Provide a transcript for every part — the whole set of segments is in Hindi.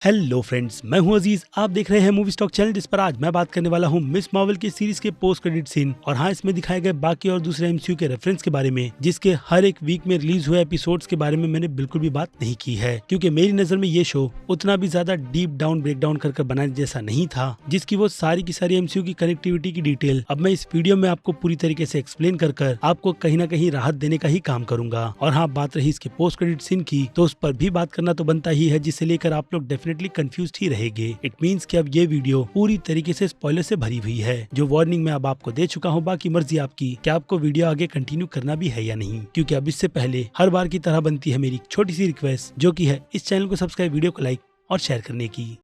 हेलो फ्रेंड्स, मैं हूं अजीज। आप देख रहे हैं मूवी स्टॉक चैनल, जिस पर आज मैं बात करने वाला हूं मिस मार्वल की सीरीज के पोस्ट क्रेडिट सीन और हाँ, इसमें दिखाए गए बाकी और दूसरे एमसीयू के रेफरेंस के बारे में, जिसके हर एक वीक में रिलीज हुए एपिसोड्स के बारे में मैंने बिल्कुल भी बात नहीं की है, क्योंकि मेरी नजर में ये शो उतना भी ज्यादा डीप डाउन ब्रेक डाउन कर बनाने जैसा नहीं था, जिसकी वो सारी की सारी एमसीयू की कनेक्टिविटी की डिटेल अब मैं इस वीडियो में आपको पूरी तरीके से एक्सप्लेन कर आपको कहीं ना कहीं राहत देने का ही काम करूंगा। और हाँ, बात रही इसके पोस्ट क्रेडिट सीन की, तो उस पर भी बात करना तो बनता ही है, जिसे लेकर आप लोग डेफिनेटली कंफ्यूज ही रहेंगे। इट मींस कि अब ये वीडियो पूरी तरीके से स्पॉइलर से भरी हुई है, जो वार्निंग मैं अब आपको दे चुका हूँ। बाकी मर्जी आपकी कि आपको वीडियो आगे कंटिन्यू करना भी है या नहीं, क्योंकि अब इससे पहले हर बार की तरह बनती है मेरी छोटी सी रिक्वेस्ट, जो की है इस चैनल को सब्सक्राइब, वीडियो को लाइक और शेयर करने की।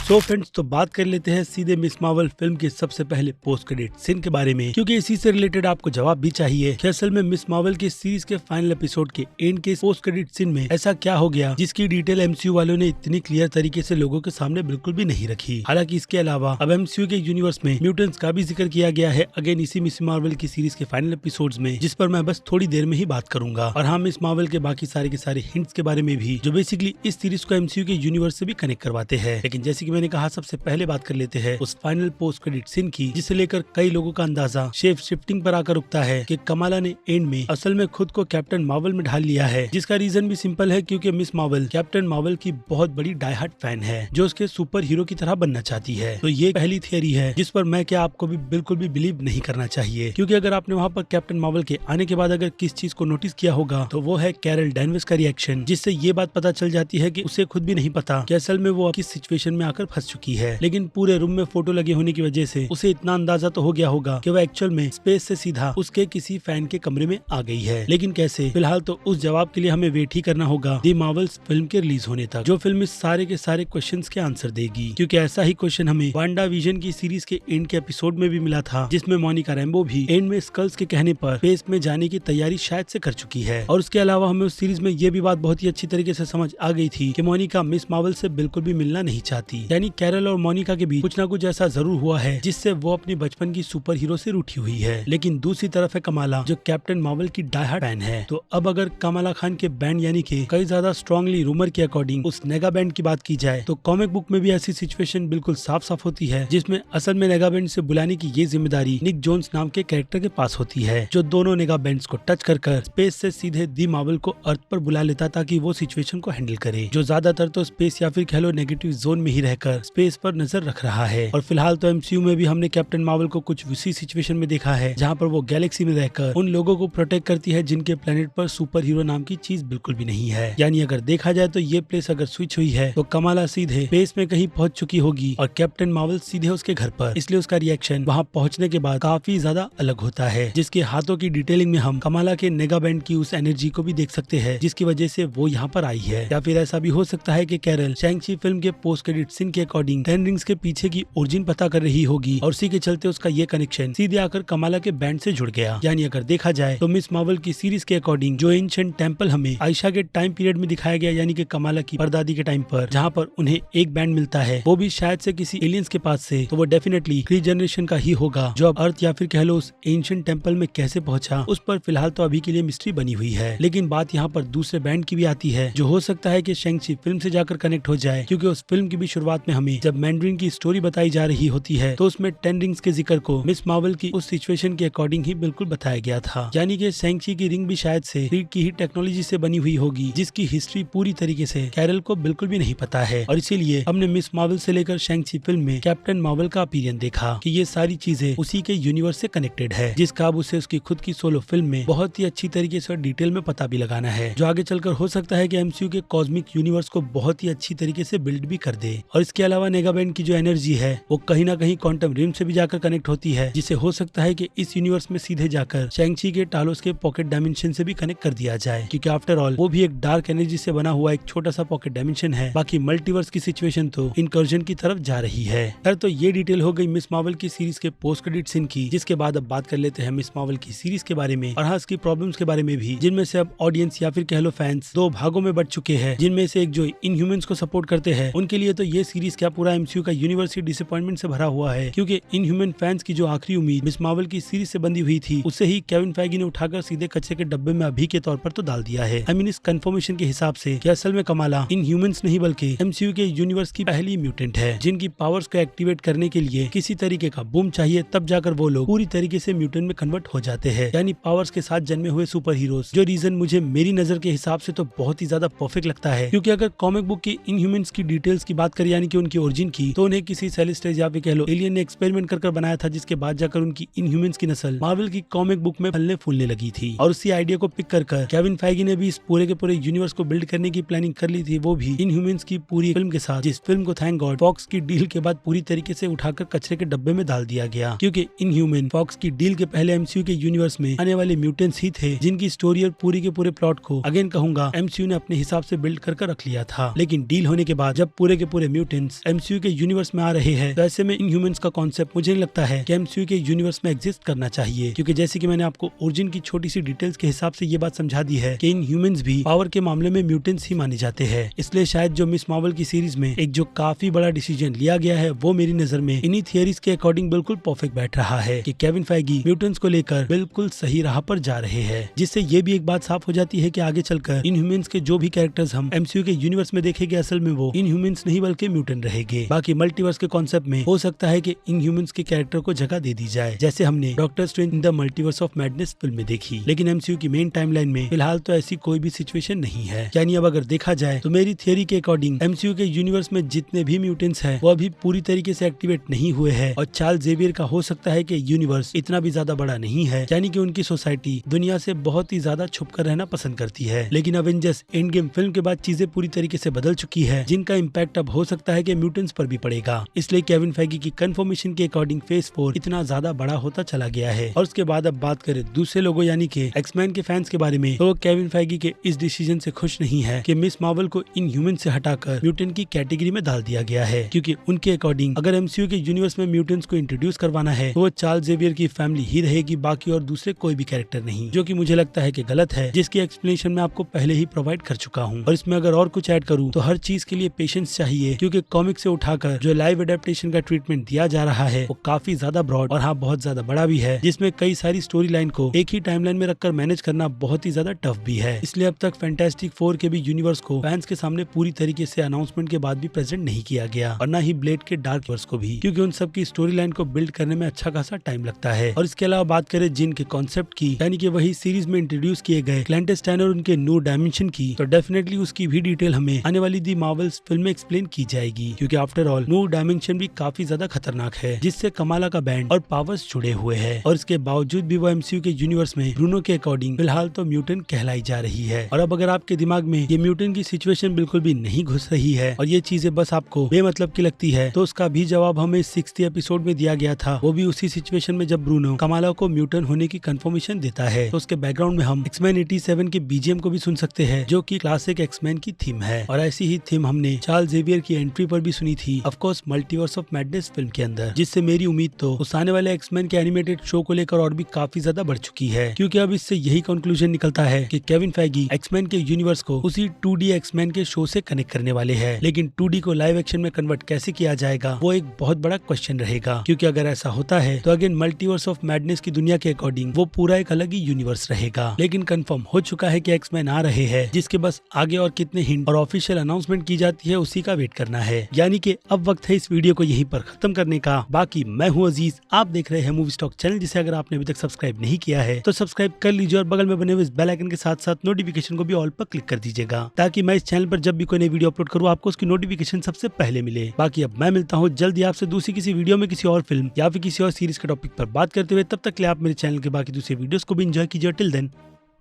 सो फ्रेंड्स, तो बात कर लेते हैं सीधे मिस मार्वल फिल्म के सबसे पहले पोस्ट क्रेडिट सीन के बारे में, क्योंकि इसी से रिलेटेड आपको जवाब भी चाहिए कि असल में मिस मार्वल के सीरीज के फाइनल एपिसोड के एंड के पोस्ट क्रेडिट सीन में ऐसा क्या हो गया जिसकी डिटेल एमसीयू वालों ने इतनी क्लियर तरीके से लोगों के सामने बिल्कुल भी नहीं रखी। हालांकि इसके अलावा अब एमसीयू के यूनिवर्स में म्यूटेंट्स का भी जिक्र किया गया है अगेन इसी मिस मार्वल की सीरीज के फाइनल एपिसोड्स में, जिस पर मैं बस थोड़ी देर में ही बात करूंगा। और हाँ, मिस मार्वल के बाकी सारे के सारे हिंट्स के बारे में भी, जो बेसिकली इस सीरीज को एमसीयू के यूनिवर्स से भी कनेक्ट करवाते हैं। लेकिन जैसे की मैंने कहा, सबसे पहले बात कर लेते हैं उस फाइनल पोस्ट क्रेडिट सीन की, जिसे लेकर कई लोगों का अंदाजा शेप शिफ्टिंग पर आकर रुकता है कि कमाला ने एंड में असल में खुद को कैप्टन मार्वल में ढाल लिया है, जिसका रीजन भी सिंपल है, क्योंकि मिस मार्वल कैप्टन मार्वल की बहुत बड़ी डाई हार्ट फैन है, जो उसके सुपर हीरो की तरह बनना चाहती है। तो ये पहली थियरी है, जिस पर मैं क्या आपको भी बिल्कुल भी बिलीव नहीं करना चाहिए, क्योंकि अगर आपने वहाँ पर कैप्टन मार्वल के आने के बाद अगर किस चीज को नोटिस किया होगा, तो वो है कैरल डैनवर्स का रिएक्शन, जिससे ये बात पता चल जाती है कि उसे खुद भी नहीं पता कि असल में वो किस सिचुएशन में आकर फंस चुकी है। लेकिन पूरे रूम में फोटो लगे होने की वजह से उसे इतना अंदाजा तो हो गया होगा कि वो एक्चुअल में स्पेस से सीधा उसके किसी फैन के कमरे में आ गई है। लेकिन कैसे? फिलहाल तो उस जवाब के लिए हमें वेट ही करना होगा दी मार्वल्स फिल्म के रिलीज होने तक, जो फिल्म इस सारे के सारे क्वेश्चंस के आंसर देगी। क्योंकि ऐसा ही क्वेश्चन हमें वांडा विजन की सीरीज के एंड के एपिसोड में भी मिला था, जिसमें मोनिका रैम्बो भी एंड में स्कल्स के कहने पर स्पेस में जाने की तैयारी शायद से कर चुकी है। और उसके अलावा हमें उस सीरीज में ये भी बात बहुत ही अच्छी तरीके से समझ आ गई थी कि मोनिका मिस मार्वल से बिल्कुल भी मिलना नहीं चाहती, यानी कैरल और मोनिका के बीच कुछ ना कुछ ऐसा जरूर हुआ है जिससे वो अपनी बचपन की सुपर हीरो से रूठी हुई है। लेकिन दूसरी तरफ है कमाला, जो कैप्टन मार्वल की डाई हार्ट फैन है। तो अब अगर कमाला खान के बैंड यानी कि कई ज्यादा स्ट्रांगली रूमर के अकॉर्डिंग उस नेगा बैंड की बात की जाए, तो कॉमिक बुक में भी ऐसी सिचुएशन बिल्कुल साफ साफ होती है, जिसमें असल में नेगा बैंड से बुलाने की ये जिम्मेदारी निक जोन्स नाम के कैरेक्टर के पास होती है, जो दोनों नेगा बैंड्स को टच कर स्पेस से सीधे दी मार्वल को अर्थ पर बुला लेता, ताकि वो सिचुएशन को हैंडल करे, जो ज्यादातर तो स्पेस या फिर कह लो नेगेटिव जोन में ही रहकर स्पेस पर नजर रख रहा है। और फिलहाल तो एमसीयू में भी हमने कैप्टन मार्वल को कुछ उसी सिचुएशन में देखा है, जहां पर वो गैलेक्सी में रहकर उन लोगों को प्रोटेक्ट करती है जिनके प्लेनेट पर सुपर हीरो नाम की चीज बिल्कुल भी नहीं है। यानी अगर देखा जाए तो ये प्लेस अगर स्विच हुई है, तो कमाला सीधे स्पेस में कहीं पहुंच चुकी होगी और कैप्टन मार्वल सीधे उसके घर पर, इसलिए उसका रिएक्शन वहां पहुंचने के बाद काफी ज्यादा अलग होता है, जिसके हाथों की डिटेलिंग में हम कमाला के नेगा बैंड की उस एनर्जी को भी देख सकते हैं, जिसकी वजह से वो यहाँ पर आई है। या फिर ऐसा भी हो सकता है कि कैरल शैंग-ची फिल्म के पोस्ट क्रेडिट सीन के अकॉर्डिंग 10 रिंग्स के पीछे की ओरिजिन पता कर रही होगी, और उसी के चलते उसका ये कनेक्शन सीधे आकर कमाला के बैंड से जुड़ गया। यानी अगर देखा जाए तो मिस मार्वल की सीरीज के अकॉर्डिंग जो एंशिएंट टेंपल हमें आयशा के टाइम पीरियड में दिखाया गया, यानी कि कमाला की परदादी के टाइम पर, जहां पर उन्हें एक बैंड मिलता है, वो भी शायद से किसी एलियंस के पास से, तो वो डेफिनेटली क्री जनरेशन का ही होगा, जो अब अर्थ या फिर कह लो उस एंशिएंट टेंपल में कैसे पहुंचा, उस पर फिलहाल तो अभी के लिए मिस्ट्री बनी हुई है। लेकिन बात यहाँ पर दूसरे बैंड की भी आती है, जो हो सकता है कि शैंग-ची फिल्म से जाकर कनेक्ट हो जाए, क्योंकि उस फिल्म की भी शुरुआत में हमें जब मैंड्रिन की स्टोरी बताई जा रही होती है, तो उसमें 10 रिंग्स के जिक्र को मिस मार्वल की उस सिचुएशन के अकॉर्डिंग ही बिल्कुल बताया गया था। यानी कि शैंग-ची की रिंग भी शायद से रीड की ही टेक्नोलॉजी से बनी हुई होगी, जिसकी हिस्ट्री पूरी तरीके से कैरल को बिल्कुल भी नहीं पता है। और इसीलिए हमने मिस मार्वल से लेकर शैंग-ची फिल्म में कैप्टन मार्वल का अपीयरेंस देखा कि ये सारी चीजें उसी के यूनिवर्स से कनेक्टेड है, जिसका अब उसे उसकी खुद की सोलो फिल्म में बहुत ही अच्छी तरीके से और डिटेल में पता भी लगाना है, जो आगे चलकर हो सकता है कि एमसीयू के कॉस्मिक यूनिवर्स को बहुत ही अच्छी तरीके से बिल्ड भी कर दे। और इसके अलावा नेगा बैंड की जो एनर्जी है, वो कहीं ना कहीं क्वांटम रिम से भी जाकर कनेक्ट होती है, जिसे हो सकता है कि इस यूनिवर्स में सीधे जाकर शैंग-ची के टालोस के पॉकेट डायमेंशन से भी कनेक्ट कर दिया जाए, क्योंकि आफ्टर ऑल वो भी एक डार्क एनर्जी से बना हुआ एक छोटा सा पॉकेट डायमेंशन है। बाकी मल्टीवर्स की सिचुएशन तो इनकर्जन की तरफ जा रही है। खैर, तो ये डिटेल हो गई मिस मार्वल की सीरीज के पोस्ट क्रेडिट सीन की, जिसके बाद अब बात कर लेते हैं मिस मार्वल की सीरीज के बारे में और हाँ, इसकी प्रॉब्लम्स के बारे में भी, जिनमें से अब ऑडियंस या फिर कह लो फैंस दो भागों में बट चुके हैं, जिनमें से एक जो इनह्यूमंस को सपोर्ट करते हैं, उनके लिए तो ये सीरीज क्या पूरा एमसीयू का यूनिवर्स ही डिसअपॉइंटमेंट से भरा हुआ है, क्योंकि इनह्यूमन फैंस की जो आखिरी उम्मीद मिस मार्वल की सीरीज से बंधी हुई थी उसे ही केविन फेगी ने उठाकर सीधे कचरे के डब्बे में अभी के तौर पर तो डाल दिया है। इस कंफर्मेशन के हिसाब से कि असल में कमाला इनह्यूमंस नहीं बल्कि एमसीयू के यूनिवर्स की पहली म्यूटेंट है, जिनकी पावर्स को एक्टिवेट करने के लिए किसी तरीके का बूम चाहिए, तब जाकर वो लोग पूरी तरीके से म्यूटेंट में कन्वर्ट हो जाते हैं, यानी पावर्स के साथ जन्मे हुए सुपर हीरोज। जो रीजन मुझे मेरी नजर के हिसाब से तो बहुत ही ज्यादा परफेक्ट लगता है, क्योंकि अगर कॉमिक बुक की इनह्यूमंस की डिटेल्स की बात करें, यानी कि उनकी ओरिजिन की, तो उन्हें किसी सेलेस्टियल या फिर कह लो एलियन ने एक्सपेरिमेंट कर बनाया था, जिसके बाद जाकर उनकी इनह्यूमंस की नस्ल मार्वल की कॉमिक बुक में फलने फूलने लगी थी। और उसी आइडिया को पिक कर केविन फेगी ने भी इस पूरे के पूरे यूनिवर्स को बिल्ड करने की प्लानिंग कर ली थी, वो भी इनह्यूमंस की पूरी फिल्म के साथ, जिस फिल्म को थैंक गॉड फॉक्स की डील के बाद पूरी तरीके से उठाकर कचरे के डब्बे में डाल दिया गया, क्योंकि इनह्यूमन फॉक्स की डील के पहले एमसीयू के यूनिवर्स में आने वाले म्यूटेंट्स ही थे, जिनकी स्टोरी और पूरी के पूरे प्लॉट को अगेन कहूंगा एमसीयू ने अपने हिसाब से बिल्ड कर रख लिया था। लेकिन डील होने के बाद जब पूरे के पूरे म्यूटेंट्स एमसीयू के यूनिवर्स में आ रहे हैं, तो ऐसे में इनह्यूमंस का कॉन्सेप्ट मुझे नहीं लगता है कि एमसीयू के यूनिवर्स में एग्जिस्ट करना चाहिए, क्योंकि जैसे कि मैंने आपको ओरिजिन की छोटी सी डिटेल्स के हिसाब से ये बात समझा दी है कि इनह्यूमंस भी पावर के मामले में म्यूटेंट्स ही माने जाते हैं। इसलिए शायद जो मिस मार्वल की सीरीज में एक जो काफी बड़ा डिसीजन लिया गया है, वो मेरी नजर में इन्हीं थियरीज के अकॉर्डिंग बिल्कुल परफेक्ट बैठ रहा है कि केविन फेगी म्यूटेंट्स को लेकर बिल्कुल सही राह पर जा रहे हैं, जिससे ये भी एक बात साफ हो जाती है कि आगे चलकर इनह्यूमंस के जो भी कैरेक्टर्स हम एमसीयू के यूनिवर्स में देखेंगे, असल में वो इनह्यूमंस नहीं बल्कि म्यूटेंट रहेंगे। बाकी मल्टीवर्स के कॉन्सेप्ट में हो सकता है कि इनह्यूमंस के कैरेक्टर को जगह दे दी जाए, जैसे हमने doctor strange in the multiverse of madness film में देखी। लेकिन एमसीयू की मेन टाइमलाइन में फिलहाल तो ऐसी कोई भी सिचुएशन नहीं है। यानी अब अगर देखा जाए तो मेरी थियरी के अकॉर्डिंग एमसीयू के यूनिवर्स में जितने भी म्यूटेंट्स हैं, वो अभी पूरी तरीके से एक्टिवेट नहीं हुए हैं, और चार्ल्स जेवियर का हो सकता है कि यूनिवर्स इतना भी ज्यादा बड़ा नहीं है, यानी कि उनकी सोसाइटी दुनिया से बहुत ही ज्यादा छुप कर रहना पसंद करती है। लेकिन अवेंजर्स एंड गेम फिल्म के बाद चीजें पूरी तरीके से बदल चुकी है, जिनका इम्पैक्ट अब हो सकता है कि म्यूटेंट्स पर भी पड़ेगा। इसलिए केविन फेगी की कंफर्मेशन के अकॉर्डिंग फेज 4 इतना ज्यादा बड़ा होता चला गया है। और उसके बाद अब बात करें दूसरे लोगों यानी कि एक्समैन के फैंस के बारे में, तो केविन फेगी के इस डिसीजन से खुश नहीं है कि मिस मार्वल को इनह्यूमन से हटाकर म्यूटेंट की कैटेगरी में डाल दिया गया है, क्योंकि उनके अकॉर्डिंग अगर एमसीयू के यूनिवर्स में म्यूटेंट्स को इंट्रोड्यूस करवाना है, तो वो चार्ल्स जेवियर की फैमिली ही रहेगी, बाकी और दूसरे कोई भी कैरेक्टर नहीं, जो कि मुझे लगता है कि गलत है, जिसकी एक्सप्लेनेशन मैं आपको पहले ही प्रोवाइड कर चुका हूँ। और इसमें अगर और कुछ ऐड करूँ तो हर चीज के लिए पेशेंस चाहिए, क्योंकि कॉमिक से उठाकर जो लाइव एडेप्टेशन का ट्रीटमेंट दिया जा रहा है वो काफी ज्यादा ब्रॉड और हाँ बहुत ज्यादा बड़ा भी है, जिसमें कई सारी स्टोरी लाइन को एक ही टाइमलाइन में रखकर मैनेज करना बहुत ही ज्यादा टफ भी है। इसलिए अब तक फैंटास्टिक 4 के भी यूनिवर्स को फैंस के सामने पूरी तरीके से अनाउंसमेंट के बाद भी प्रेजेंट नहीं किया गया, और न ही ब्लेड के डार्क यूनिवर्स को भी, क्योंकि उन सब की स्टोरी लाइन को बिल्ड करने में अच्छा खासा टाइम लगता है। और इसके अलावा बात करें जिन के कॉन्सेप्ट की, यानी कि वही सीरीज में इंट्रोड्यूस किए गए क्लैंटेस्टाइन और उनके न्यू डायमेंशन की, तो डेफिनेटली उसकी भी डिटेल हमें आने वाली दी मार्वल्स फिल्म में एक्सप्लेन की जाएगी, क्योंकि आफ्टर ऑल न्यू डायमेंशन भी काफी ज्यादा खतरनाक है, जिससे कमाला का बैंड और पावर्स जुड़े हुए हैं। और इसके बावजूद भी वो एमसीयू के यूनिवर्स में ब्रूनो के अकॉर्डिंग फिलहाल तो म्यूटेंट कहलाई जा रही है। और अब अगर आपके दिमाग में ये म्यूटेंट की सिचुएशन बिल्कुल भी नहीं घुस रही है और ये चीजें बस आपको बेमतलब की लगती है, तो उसका भी जवाब हमें 60th एपिसोड में दिया गया था, वो भी उसी सिचुएशन में जब ब्रूनो कमाला को म्यूटेंट होने की कंफर्मेशन देता है। तो उसके बैकग्राउंड में हम एक्समैन 87 के बीजीएम को भी सुन सकते हैं, जो कि क्लासिक एक्समैन की थीम है। और ऐसी ही थीम हमने चार्ल्स जेवियर की एंट्री पर भी सुनी थी, of course multiverse of madness film के अंदर, जिससे मेरी उम्मीद तो उस आने वाले एक्समैन के एनिमेटेड शो को लेकर और भी काफी ज्यादा बढ़ चुकी है, क्योंकि अब इससे यही कंक्लूजन निकलता है कि केविन फेगी एक्समैन के यूनिवर्स को उसी 2D एक्समैन के शो से कनेक्ट करने वाले हैं। लेकिन 2D को लाइव एक्शन में कन्वर्ट कैसे किया जाएगा, वो एक बहुत बड़ा क्वेश्चन रहेगा, क्योंकि अगर ऐसा होता है तो अगेन मल्टीवर्स ऑफ मैडनेस की दुनिया के अकॉर्डिंग वो पूरा एक अलग ही यूनिवर्स रहेगा। लेकिन कंफर्म हो चुका है कि एक्समैन आ रहे हैं, जिसके बस आगे और कितने हिंट और ऑफिशियल अनाउंसमेंट की जाती है उसी का वेट करना है। यानी कि अब वक्त है इस वीडियो को यहीं पर खत्म करने का। बाकी मैं हूँ अजीज, आप देख रहे हैं मूवी स्टॉक चैनल, जिसे अगर आपने अभी तक सब्सक्राइब नहीं किया है तो सब्सक्राइब कर लीजिए और बगल में बने हुए इस बेल आइकन के साथ साथ नोटिफिकेशन को भी ऑल पर क्लिक कर दीजिएगा, ताकि मैं इस चैनल पर जब भी कोई नई वीडियो अपलोड करूँ आपको उसकी नोटिफिकेशन सबसे पहले मिले। बाकी अब मैं मिलता हूँ जल्दी आपसे दूसरी किसी वीडियो में किसी और फिल्म या फिर किसी और सीरीज के टॉपिक पर बात करते हुए। तब तक के लिए आप मेरे चैनल के बाकी दूसरे वीडियोस को भी एंजॉय कीजिए। Till then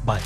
bye.